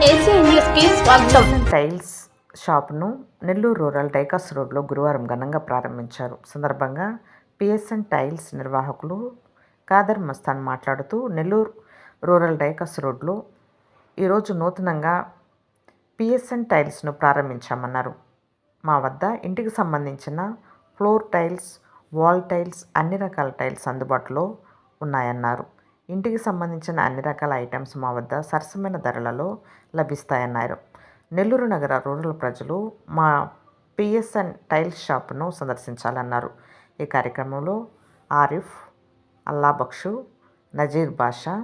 ACN news కి స్వాగతం. Tiles షాప్ను Nellore rural డైకాస్ రోడ్లో గురువారం ఘనంగా ప్రారంభించారు. సందర్భంగా పిఎస్ఎన్ టైల్స్ నిర్వాహకులు ఖాదర్ మస్తాన్ మాట్లాడుతూ, నెల్లూరు రూరల్ డైకాస్ రోడ్లో ఈరోజు నూతనంగా పిఎస్ఎన్ టైల్స్ను ప్రారంభించామన్నారు. మా వద్ద ఇంటికి సంబంధించిన ఫ్లోర్ టైల్స్, వాల్ టైల్స్, అన్ని రకాల టైల్స్ అందుబాటులో ఉన్నాయన్నారు. ఇంటికి సంబంధించిన అన్ని రకాల ఐటమ్స్ మా వద్ద సరసమైన ధరలలో లభిస్తాయన్నారు. నెల్లూరు నగర రూరల్ ప్రజలు మా పిఎస్ఎన్ టైల్స్ షాపును సందర్శించాలన్నారు. ఈ కార్యక్రమంలో ఆరిఫ్, అల్లాబక్షు, నజీర్ బాషా,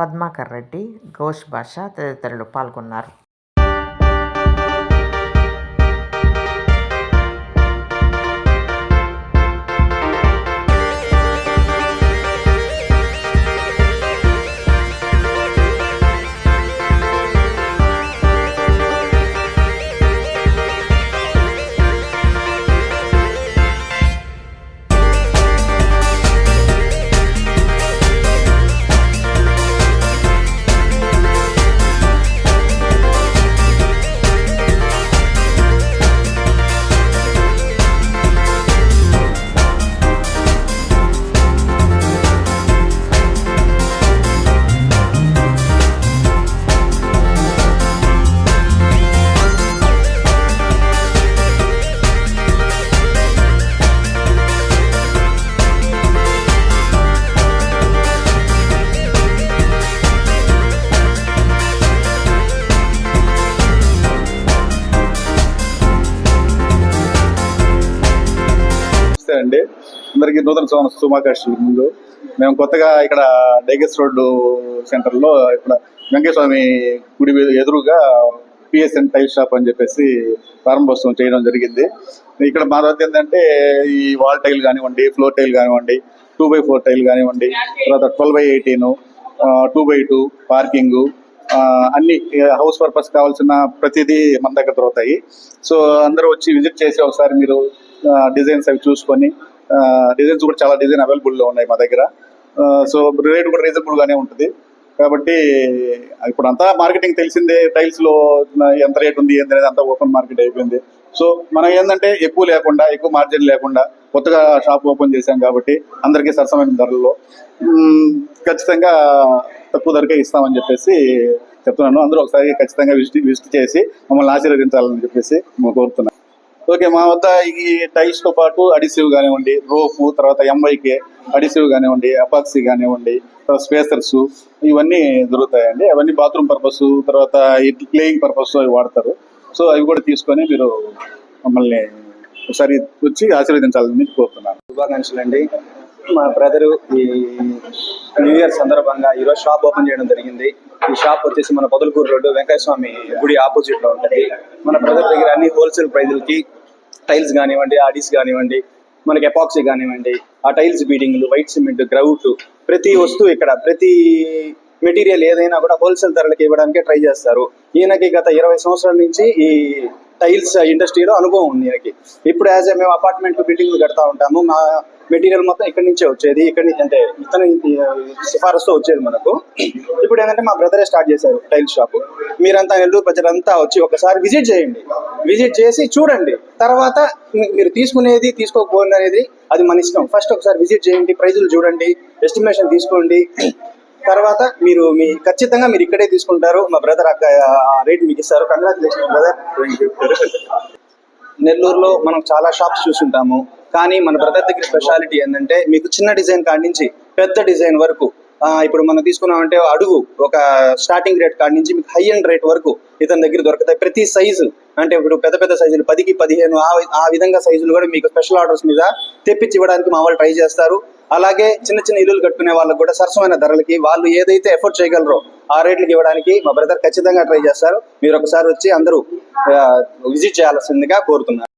పద్మాకర్ రెడ్డి, గౌష్ బాషా తదితరులు పాల్గొన్నారు. అండి అందరికీ నూతన సంవత్సర శుభాకాంక్షలు. ముందు మేము కొత్తగా ఇక్కడ డైగస్ రోడ్డు సెంటర్లో ఇక్కడ వెంకటస్వామి గుడి ఎదురుగా పిఎస్ఎన్ టైల్ షాప్ అని చెప్పేసి ప్రారంభోత్సవం చేయడం జరిగింది. ఇక్కడ మా వద్ద ఏంటంటే ఈ వాల్ టైల్ కానివ్వండి, ఫ్లోర్ టైల్ కానివ్వండి, 2x4 టైల్ కానివ్వండి, తర్వాత 12x18, 2x2 పార్కింగ్, అన్ని హౌస్ పర్పస్ కావాల్సిన ప్రతిదీ మన దగ్గర దొరుకుతాయి. సో అందరూ వచ్చి విజిట్ చేసి ఒకసారి మీరు డిజైన్స్ అవి చూసుకొని, డిజైన్స్ కూడా చాలా డిజైన్ అవైలబుల్లో ఉన్నాయి మా దగ్గర. సో రేట్ కూడా రీజనబుల్గానే ఉంటుంది. కాబట్టి ఇప్పుడు అంతా మార్కెటింగ్ తెలిసిందే, టైల్స్లో ఎంత రేట్ ఉంది ఏంటనేది అంతా ఓపెన్ మార్కెట్ అయిపోయింది. సో మనం ఏంటంటే ఎక్కువ లేకుండా, ఎక్కువ మార్జిన్ లేకుండా కొత్తగా షాప్ ఓపెన్ చేశాం కాబట్టి అందరికీ సరసమైన ధరల్లో ఖచ్చితంగా తక్కువ ధరకే ఇస్తామని చెప్పేసి చెప్తున్నాను. అందరూ ఒకసారి ఖచ్చితంగా విజిట్ చేసి మమ్మల్ని ఆశీర్వదించాలని చెప్పేసి కోరుతున్నాను. ఓకే, మా వద్ద ఈ టైల్స్తో పాటు అడిసివ్ కానివ్వండి, రోఫ్, తర్వాత ఎంవైకే అడిసివ్ కానివ్వండి, అపాక్సీ కానివ్వండి, తర్వాత స్పేసర్స్, ఇవన్నీ దొరుకుతాయండి. అవన్నీ బాత్రూమ్ పర్పస్, తర్వాత ప్లేయింగ్ పర్పస్ అవి వాడతారు. సో అవి కూడా తీసుకొని మీరు మమ్మల్ని ఒకసారి వచ్చి ఆశీర్వదించాలని కోరుతున్నాను. శుభాకాంక్షలు అండి. మా బ్రదరు ఈ న్యూ ఇయర్ సందర్భంగా ఈరోజు షాప్ ఓపెన్ చేయడం జరిగింది. ఈ షాప్ వచ్చేసి మన పొదలకూరు రోడ్డు వెంకటస్వామి గుడి ఆపోజిట్ లో ఉంటుంది. మన బ్రదర్ దగ్గర అన్ని హోల్సేల్ ప్రైజులకి టైల్స్ కానివ్వండి, ఆడీస్ కానివ్వండి, మనకి ఎపాక్సీ కానివ్వండి, ఆ టైల్స్ బీడింగ్లు, వైట్ సిమెంట్, గ్రౌట్, ప్రతి వస్తువు ఇక్కడ, ప్రతి మెటీరియల్ ఏదైనా కూడా హోల్సేల్ ధరలకి ఇవ్వడానికి ట్రై చేస్తారు. ఈయనకి గత 20 సంవత్సరాల నుంచి ఈ టైల్స్ ఇండస్ట్రీలో అనుభవం ఉంది ఈయనకి. ఇప్పుడు మేము అపార్ట్మెంట్ బిల్డింగ్లు కడతా ఉంటాము. మా మెటీరియల్ మొత్తం ఇక్కడి నుంచే వచ్చేది, ఇక్కడి నుంచి అంటే ఇతను సిఫారసుతో వచ్చేది మనకు. ఇప్పుడు ఏంటంటే మా బ్రదరే స్టార్ట్ చేశారు టైల్స్ షాప్. మీరంతా నెల్లూరు ప్రజలంతా వచ్చి ఒకసారి విజిట్ చేయండి, విజిట్ చేసి చూడండి. తర్వాత మీరు తీసుకునేది తీసుకోకపోయింది అనేది అది మన ఇష్టం. ఫస్ట్ ఒకసారి విజిట్ చేయండి, ప్రైజులు చూడండి, ఎస్టిమేషన్ తీసుకోండి. తర్వాత మీరు ఖచ్చితంగా మీరు ఇక్కడే తీసుకుంటారు. మా బ్రదర్ రేట్ మీకు ఇస్తారు. Congratulation brother. నెల్లూరులో మనం చాలా షాప్స్ చూసుంటాము, కానీ మన బ్రదర్ దగ్గర స్పెషాలిటీ ఏంటంటే మీకు చిన్న డిజైన్ కాడి నుంచి పెద్ద డిజైన్ వరకు, ఇప్పుడు మనం తీసుకున్నామంటే అడుగు ఒక స్టార్టింగ్ రేట్ కాడి నుంచి మీకు హై అండ్ రేట్ వరకు ఇతని దగ్గర దొరుకుతాయి. ప్రతి సైజు అంటే ఇప్పుడు పెద్ద పెద్ద సైజులు 10కి 15 ఆ విధంగా సైజులు కూడా మీకు స్పెషల్ ఆర్డర్స్ మీద తెప్పించి ఇవ్వడానికి మా వాళ్ళు ట్రై చేస్తారు. అలాగే చిన్న చిన్న ఇల్లులు కట్టుకునే వాళ్ళకి కూడా సరసమైన ధరలకి వాళ్ళు ఏదైతే ఎఫర్ట్ చేయగలరో ఆ రేట్లకి ఇవ్వడానికి మా బ్రదర్ ఖచ్చితంగా ట్రై చేస్తారు. మీరు ఒకసారి వచ్చి అందరూ విజిట్ చేయాల్సిందిగా కోరుతున్నారు.